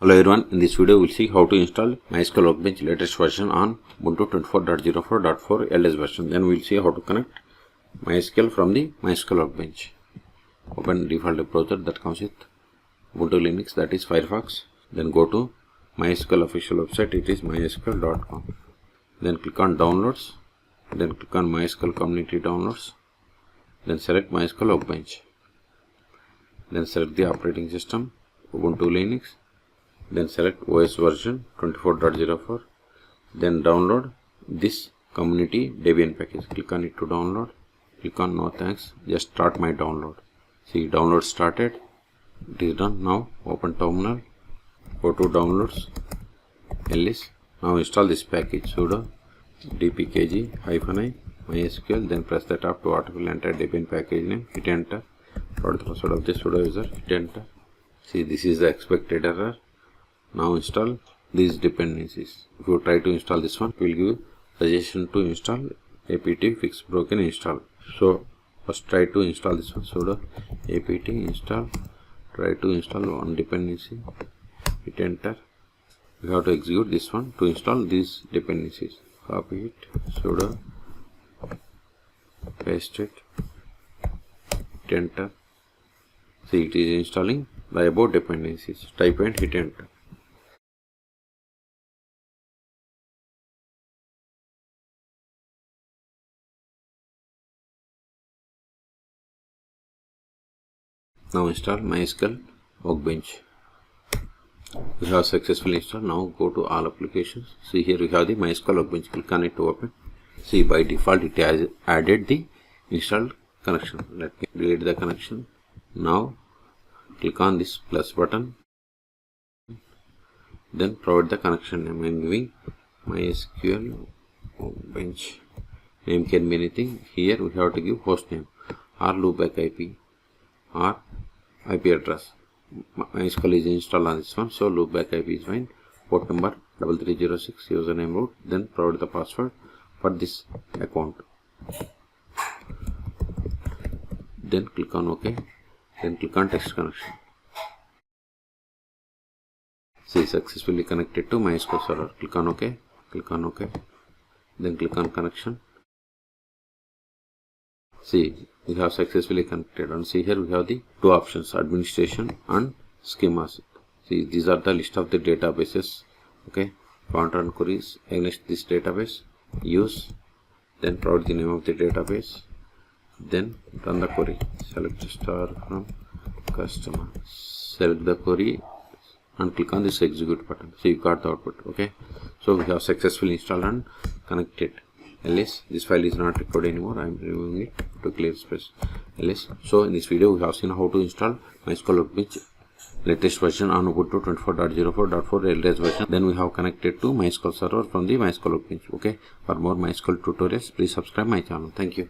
Hello everyone, in this video we will see how to install MySQL Workbench latest version on Ubuntu 24.04.4 LTS version. Then we will see how to connect MySQL from the MySQL Workbench. Open default browser that comes with Ubuntu Linux, that is Firefox. Then go to MySQL official website, it is mysql.com. Then click on downloads. Then click on MySQL community downloads. Then select MySQL Workbench. Then select the operating system, Ubuntu Linux. Then select OS version 24.04. Then download this community Debian package. Click on it to download. Click on no thanks. Just start my download. See, download started. It is done. Now open terminal. Go to downloads. ls. Now install this package. Sudo dpkg-i mysql. Then press the tab to autofill enter Debian package name. Hit enter. Provide the password of the sudo user. Hit enter. See, this is the expected error. Now install these dependencies. If you try to install this one, it will give you suggestion to install apt fix broken install. So first try to install this one. Sudo apt install. Try to install one dependency. Hit enter. You have to execute this one to install these dependencies. Copy it. Sudo paste it. Hit enter. See, it is installing the above dependencies. Type and hit enter. Now install MySQL Workbench. We have successfully installed. Now go to all applications. See, here we have the MySQL Workbench. Click on it to open. See, by default it has added the installed connection. Let me delete the connection. Now click on this plus button. Then provide the connection name. I am giving MySQL Workbench. Name can be anything. Here we have to give host name or loopback IP or IP address. MySQL is installed on this one, so loopback IP is fine. Port number 3306, username root. Then provide the password for this account. Then click on OK. Then click on text connection. See, successfully connected to MySQL Server. Click on OK. Click on OK. Then click on connection. See, we have successfully connected, and see here we have the two options, administration and schemas. See, these are the list of the databases. Okay, if you want to run queries against this database, use, then provide the name of the database, then run the query. Select star from customer, select the query and click on this execute button. So you got the output. Okay, so we have successfully installed and connected. ls, this file is not required anymore. I am removing it to clear space. ls. So in this video we have seen how to install MySQL Workbench latest version on Ubuntu 24.04.4 LTS version. Then we have connected to MySQL Server from the MySQL Workbench. Okay, for more MySQL tutorials, please subscribe my channel. Thank you.